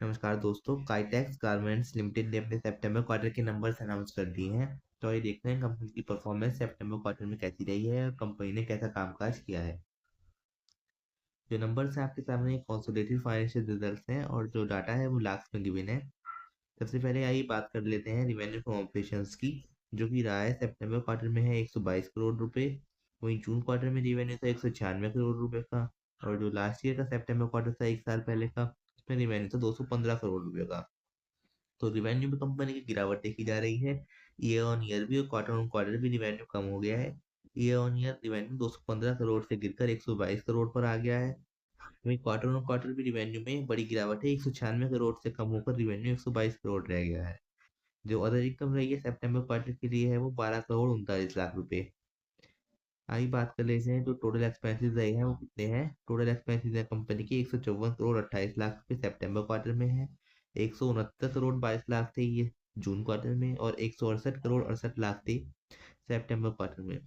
नमस्कार दोस्तों, Kitex garments limited ने अपने सितंबर क्वार्टर के नंबर्स अनाउंस कर दिए हैं। तो ये देखते हैं कंपनी की परफॉर्मेंस सितंबर क्वार्टर में कैसी रही है और कंपनी ने कैसा कामकाज किया है। जो नंबर्स हैं आपके सामने कंसोलिडेटेड फाइनेंशियल रिजल्ट्स हैं और जो डाटा है वो लाख्स में गिवन है। सबसे पहले आइए बात कर लेते हैं रिवेन्यू फ्रॉम ऑपरेशंस की, जो कि रहा है सितंबर क्वार्टर में है 122 करोड़ रुपए। वहीं जून क्वार्टर में रिवेन्यू था 196 करोड़ रुपए का। और जो लास्ट ईयर का सितंबर क्वार्टर था, एक साल पहले का, उसमें रिवेन्यू था 215 करोड़ रुपए का। तो रिवेन्यू में कंपनी की गिरावट देखी जा रही है। ईयर ऑन ईयर भी और क्वार्टर ऑन क्वार्टर भी रिवेन्यू कम हो गया है। Year on year revenue 215 crore से गिरकर 122 करोड़ पर आ गया है। वहीं क्वार्टर ऑन क्वार्टर भी रिवेन्यू में बड़ी गिरावट है, 196 करोड़ से कम होकर रिवेन्यू 122 करोड़ रह गया है। जो अदर इनकम रही है सितंबर क्वार्टर के लिए है वो 12 करोड़ 39 लाख रुपए। आइए बात कर लेते हैं जो टोटल एक्सपेंसेस रहे हैं वो कितने हैं। टोटल एक्सपेंसेस है कंपनी की 154 करोड़ 28 लाख रुपए सितंबर क्वार्टर में है। 169 करोड़ 22 लाख थे ये जून क्वार्टर में, और 168 करोड़ 68 लाख थे सितंबर क्वार्टर में।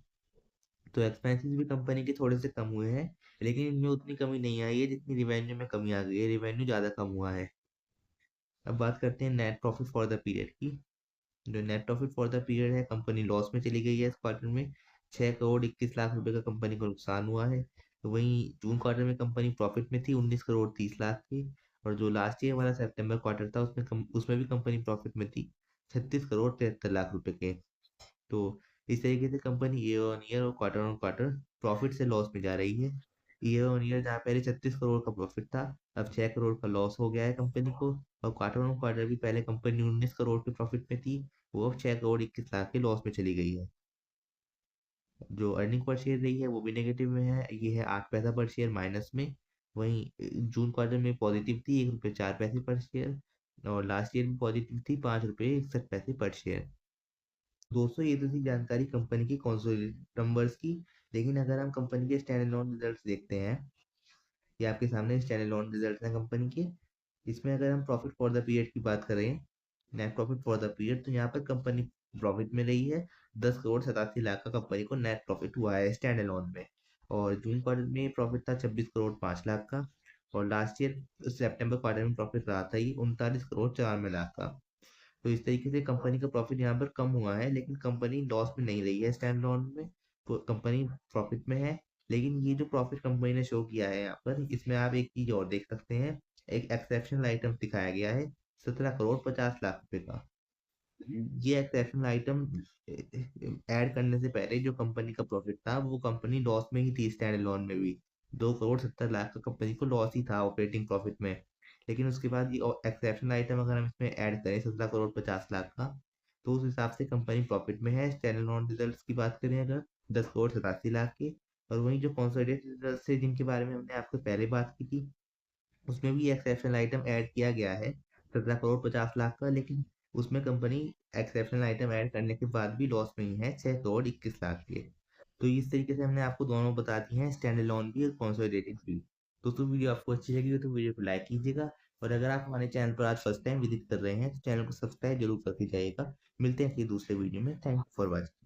तो एक्सपेंसेस भी कंपनी के थोड़े से कम हुए हैं, लेकिन इनमें उतनी कमी नहीं आई है जितनी रिवेन्यू में कमी आ गई है। रिवेन्यू ज़्यादा कम हुआ है। अब बात करते हैं net profit for the period की। जो net profit for the period है, कंपनी लॉस में चली गई है इस क्वार्टर में। 6 करोड़ 21 लाख रुपए का कंपनी को नुकसान हुआ है। तो वहीं जून क्वार्टर में कंपनी प्रॉफिट में थी 19 करोड़ 30 लाख की। और जो लास्ट ईयर वाला सितंबर क्वार्टर था उसमें भी कंपनी प्रॉफिट में थी 36 करोड़ 73 लाख रुपए के। तो इस तरीके से कंपनी ईयर ऑन ईयर और क्वार्टर ऑन क्वार्टर प्रॉफिट से लॉस में जा रही है। ईयर ऑन ईयर जहाँ पहले 36 करोड़ का प्रॉफिट था, अब 6 करोड़ का लॉस हो गया है कंपनी को। और क्वार्टर ऑन क्वार्टर भी पहले कंपनी 19 करोड़ के प्रॉफिट में थी, वो अब 6 करोड़ 21 लाख के लॉस में चली गई है। जो अर्निंग पर शेयर रही है वो भी नेगेटिव में है, ये है 8 पैसा पर शेयर माइनस में। वहीं जून क्वार्टर में पॉजिटिव थी 1 रुपये 4 पैसे पर शेयर, और लास्ट ईयर में पॉजिटिव थी 5 रुपये 61 पैसे पर शेयर। दोस्तों, ये तो थी जानकारी कंपनी की कंसोलिडेटेड नंबर्स की। लेकिन अगर हम कंपनी के स्टैंड अलोन रिजल्ट्स देखते हैं, ये आपके सामने स्टैंड अलोन रिजल्ट्स हैं कंपनी के। इसमें अगर हम प्रॉफिट फॉर द पीरियड की बात करें, net profit for the period, तो यहाँ पर कंपनी प्रॉफिट में रही है। 10 करोड़ 87 लाख का कंपनी को नेट प्रॉफिट हुआ है स्टैंड अलोन में। और जून क्वार्टर में प्रॉफिट था 26 करोड़ 5 लाख का। और लास्ट ईयर सितंबर क्वार्टर में प्रॉफिट रहा था ये 39 करोड़ 94 लाख का। तो इस तरीके से कंपनी का प्रॉफिट यहाँ पर कम हुआ है, लेकिन कंपनी लॉस में नहीं रही है स्टैंड अलोन में। तो कंपनी प्रॉफिट में है। लेकिन ये जो प्रॉफिट कंपनी ने शो किया है यहाँ पर, इसमें आप एक चीज और देख सकते हैं। एक एक्सेप्शनल आइटम दिखाया गया है 17 करोड़ 50 लाख रुपए का। ये एक्सेप्शनल आइटम ऐड करने से पहले जो कंपनी का प्रॉफिट था वो कंपनी लॉस में ही थी स्टैंड अलोन में भी। 2 करोड़ 70 लाख का कंपनी को लॉस ही था ऑपरेटिंग प्रॉफिट में। लेकिन उसके बाद ये एक्सेप्शनल आइटम अगर हम इसमें ऐड करें 17 करोड़ 50 लाख का, तो उस हिसाब से कंपनी प्रॉफिट में है। स्टैंड अलोन रिजल्ट की बात करें अगर, 10 करोड़ 87 लाख के। और वहीं जो कंसोलिडेटेड रिजल्ट है जिनके बारे में हमने आपसे पहले बात की थी, उसमें भी एक्सेप्शनल आइटम ऐड किया गया है 17 करोड़ 50 लाख का। लेकिन उसमें कंपनी एक्सेप्शनल आइटम ऐड करने के बाद भी लॉस में ही है 6 करोड़ 21 लाख के। तो इस तरीके से हमने आपको दोनों बता दी हैं, स्टैंड अलोन भी और कंसोलिडेटेड भी। दोस्तों, वीडियो आपको अच्छी लगी हो तो वीडियो को लाइक कीजिएगा। और अगर आप हमारे चैनल पर आज फर्स्ट टाइम विजिट कर रहे हैं तो चैनल को सब्सक्राइब जरूर करके जाइएगा। मिलते हैं फिर दूसरे वीडियो में। Thank you for watching.